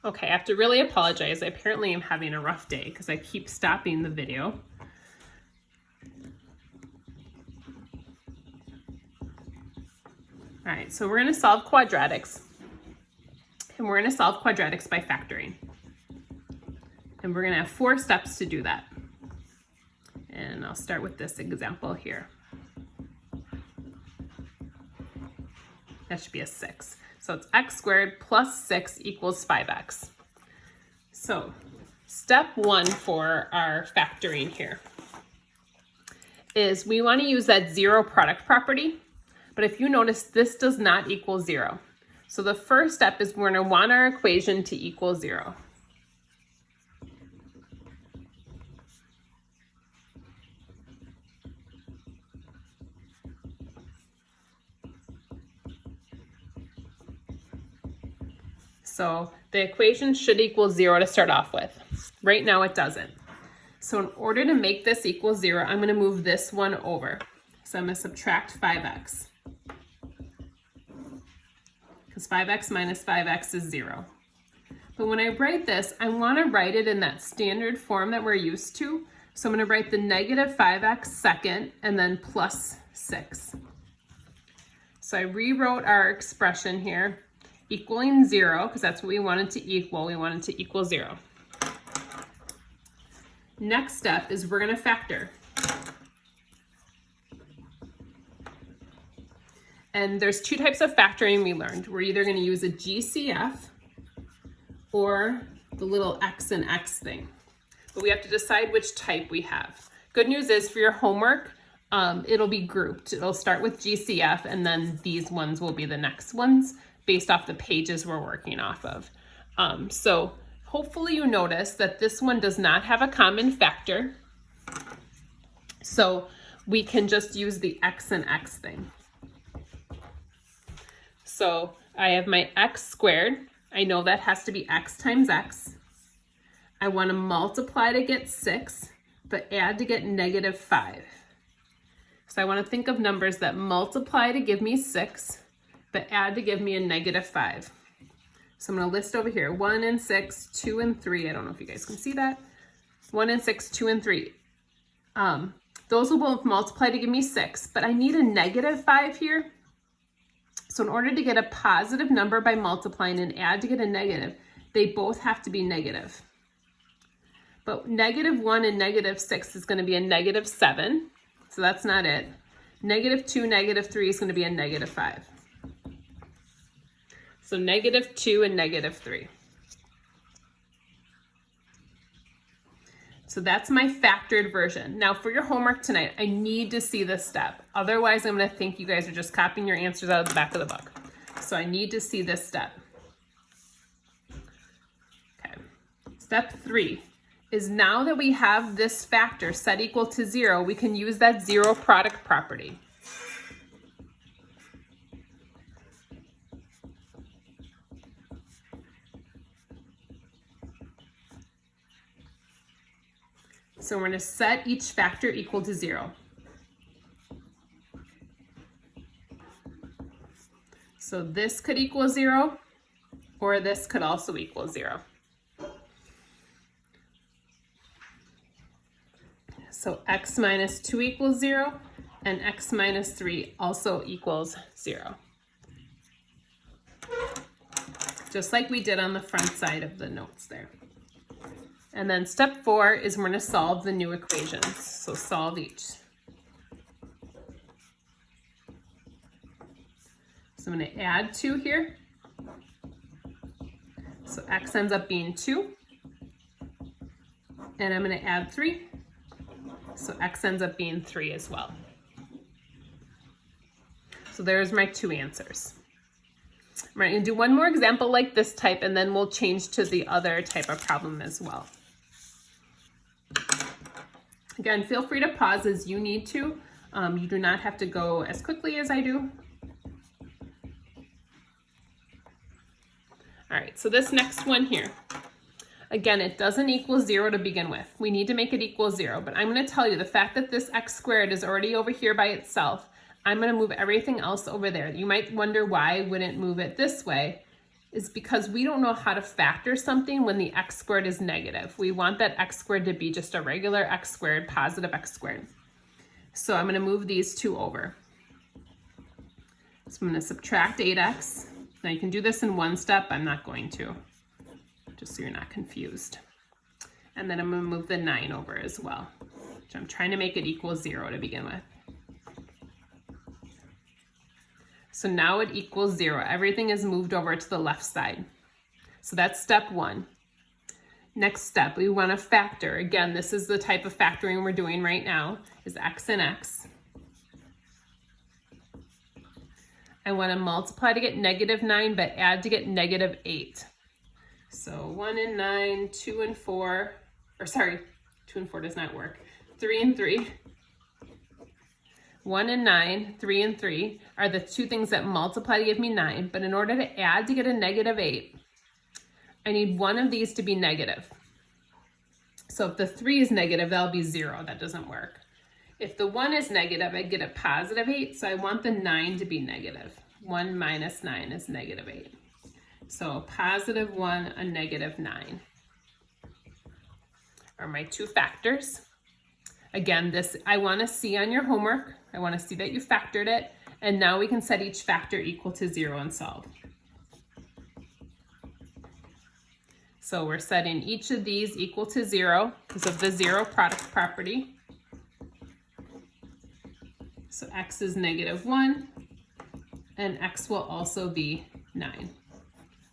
Okay, I have to really apologize. I apparently am having a rough day because I keep stopping the video. All right, so we're going to solve quadratics. And we're going to solve quadratics by factoring. And we're going to have 4 steps to do that. And I'll start with this example here. That should be a 6. So it's x squared plus 6 equals 5x. So step 1 for our factoring here is we want to use that zero product property. But if you notice, this does not equal 0. So the first step is we're going to want our equation to equal 0. So the equation should equal 0 to start off with. Right now it doesn't. So in order to make this equal 0, I'm going to move this one over. So I'm going to subtract 5x. Because 5x minus 5x is 0. But when I write this, I want to write it in that standard form that we're used to. So I'm going to write the negative 5x second and then plus 6. So I rewrote our expression here, equaling 0, because that's what we wanted to equal. We wanted to equal 0. Next step is we're going to factor. And there's 2 types of factoring we learned. We're either going to use a GCF or the little x and x thing. But we have to decide which type we have. Good news is for your homework, it'll be grouped. It'll start with GCF and then these ones will be the next ones based off the pages we're working off of. So hopefully you notice that this one does not have a common factor. So we can just use the x and x thing. So I have my x squared. I know that has to be x times x. I want to multiply to get 6, but add to get negative 5. So I want to think of numbers that multiply to give me 6, but add to give me a negative 5. So I'm going to list over here 1 and 6, 2 and 3. I don't know if you guys can see that. 1 and 6, 2 and 3. Those will both multiply to give me 6, but I need a negative 5 here. So in order to get a positive number by multiplying and add to get a negative, they both have to be negative. But negative 1 and negative 6 is going to be a negative 7. So that's not it. Negative 2, negative 3 is going to be a negative 5. So negative 2 and negative 3. So that's my factored version. Now for your homework tonight, I need to see this step. Otherwise, I'm going to think you guys are just copying your answers out of the back of the book. So I need to see this step. Okay. Step 3 is now that we have this factor set equal to 0, we can use that zero product property. So we're going to set each factor equal to 0. So this could equal 0, or this could also equal 0. So x minus 2 equals 0, and x minus 3 also equals 0. Just like we did on the front side of the notes there. And then step 4 is we're going to solve the new equations. So solve each. So I'm going to add 2 here. So x ends up being 2. And I'm going to add 3. So x ends up being 3 as well. So there's my 2 answers. I'm going to do one more example like this type, and then we'll change to the other type of problem as well. Again, feel free to pause as you need to. You do not have to go as quickly as I do. All right, so this next one here. Again, it doesn't equal 0 to begin with. We need to make it equal 0, but I'm going to tell you the fact that this x squared is already over here by itself, I'm going to move everything else over there. You might wonder why I wouldn't move it this way. is because we don't know how to factor something when the x squared is negative. We want that x squared to be just a regular x squared, positive x squared. So I'm going to move these two over. So I'm going to subtract 8x. Now you can do this in one step. I'm not going to, just so you're not confused. And then I'm going to move the 9 over as well. So I'm trying to make it equal 0 to begin with. So now it equals 0. Everything is moved over to the left side. So that's step 1. Next step, we want to factor. Again, this is the type of factoring we're doing right now, is x and x. I want to multiply to get -9, but add to get -8. So 1 and 9, 2 and 4, or sorry, 2 and 4 does not work. 3 and 3. 1 and 9, 3 and 3 are the two things that multiply to give me 9, but in order to add to get a -8, I need one of these to be negative. So if the 3 is negative, that'll be 0. That doesn't work. If the 1 is negative, I get a +8, so I want the 9 to be negative. 1 minus 9 is -8. So a +1, a -9 are my two factors. Again, this I want to see on your homework. I want to see that you factored it. And now we can set each factor equal to 0 and solve. So we're setting each of these equal to 0 because of the 0 product property. So x is -1, and x will also be 9.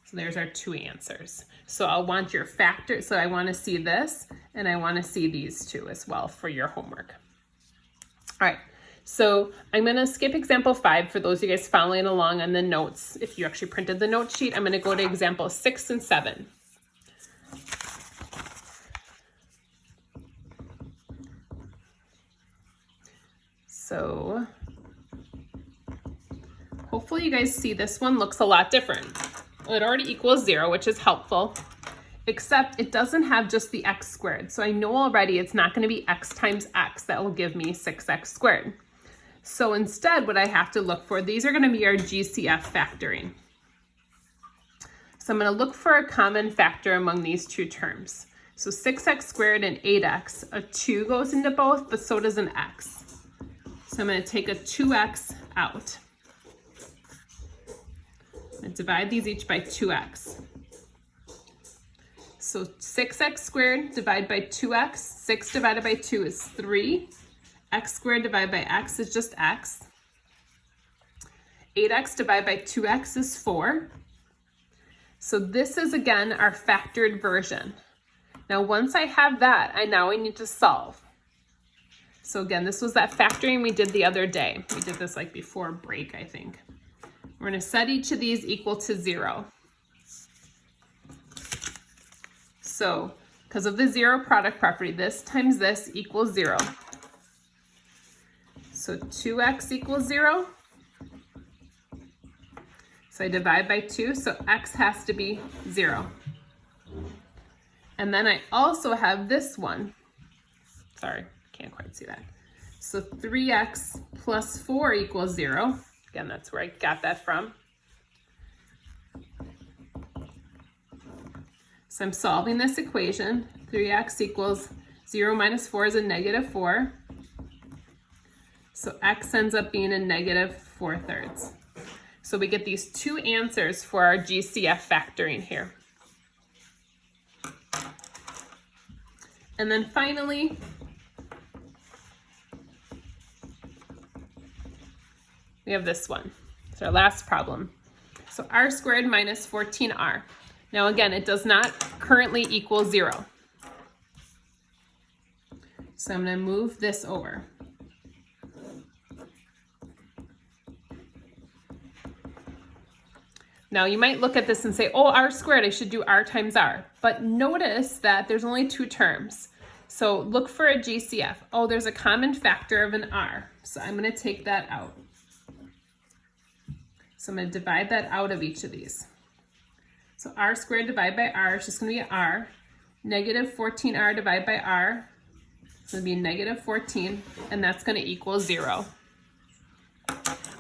So there's our two answers. So I'll want your factor, so I want to see this, and I want to see these two as well for your homework. All right, so I'm going to skip example 5 for those of you guys following along on the notes. If you actually printed the note sheet, I'm going to go to example 6 and 7. So hopefully you guys see this one looks a lot different. It already equals 0, which is helpful, except it doesn't have just the x squared. So I know already it's not going to be x times x that will give me 6x squared. So instead, what I have to look for, these are going to be our GCF factoring. So I'm going to look for a common factor among these two terms. So 6x squared and 8x, a 2 goes into both, but so does an x. So I'm going to take a 2x out. I'm going to divide these each by 2x. So 6x squared divided by 2x, 6 divided by 2 is 3. X squared divided by x is just x. 8x divided by 2x is 4. So this is, again, our factored version. Now, once I have that, I need to solve. So again, this was that factoring we did the other day. We did this like before break, I think. We're going to set each of these equal to 0. So because of the 0 product property, this times this equals 0. So 2x equals 0. So I divide by 2, so x has to be 0. And then I also have this one. Sorry, can't quite see that. So 3x plus 4 equals 0. Again, that's where I got that from. So I'm solving this equation. 3x equals 0 minus 4 is a -4. So x ends up being a -4/3. So we get these two answers for our GCF factoring here. And then finally, we have this one. It's our last problem. So r squared minus 14r. Now again, it does not currently equal 0. So I'm going to move this over. Now you might look at this and say, oh, r squared, I should do r times r. But notice that there's only two terms. So look for a GCF. Oh, there's a common factor of an r. So I'm going to take that out. So I'm going to divide that out of each of these. So r squared divided by r is just going to be r. -14r divided by r is going to be -14, and that's going to equal 0.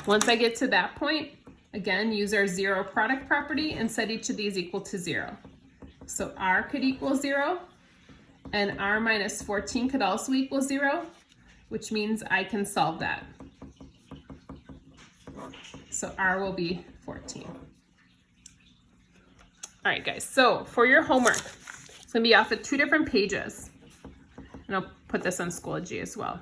Once I get to that point, Again, use our zero product property and set each of these equal to 0. So r could equal 0, and r minus 14 could also equal 0, which means I can solve that. So r will be 14. All right, guys, so for your homework, it's going to be off of 2 different pages. And I'll put this on Schoology as well.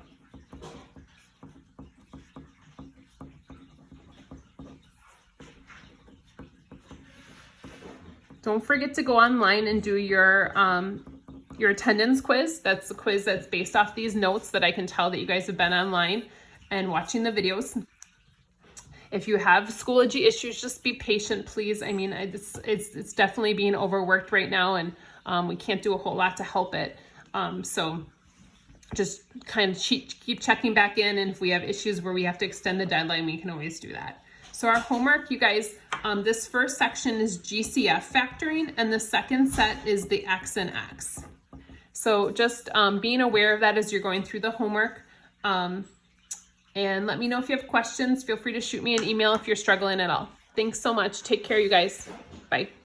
Don't forget to go online and do your attendance quiz. That's the quiz that's based off these notes that I can tell that you guys have been online and watching the videos. If you have Schoology issues, just be patient, please. I mean, it's definitely being overworked right now, and we can't do a whole lot to help it. So just kind of keep checking back in, and if we have issues where we have to extend the deadline, we can always do that. So our homework, you guys, this first section is GCF factoring, and the second set is the X and X. So just being aware of that as you're going through the homework. And let me know if you have questions. Feel free to shoot me an email if you're struggling at all. Thanks so much. Take care, you guys. Bye.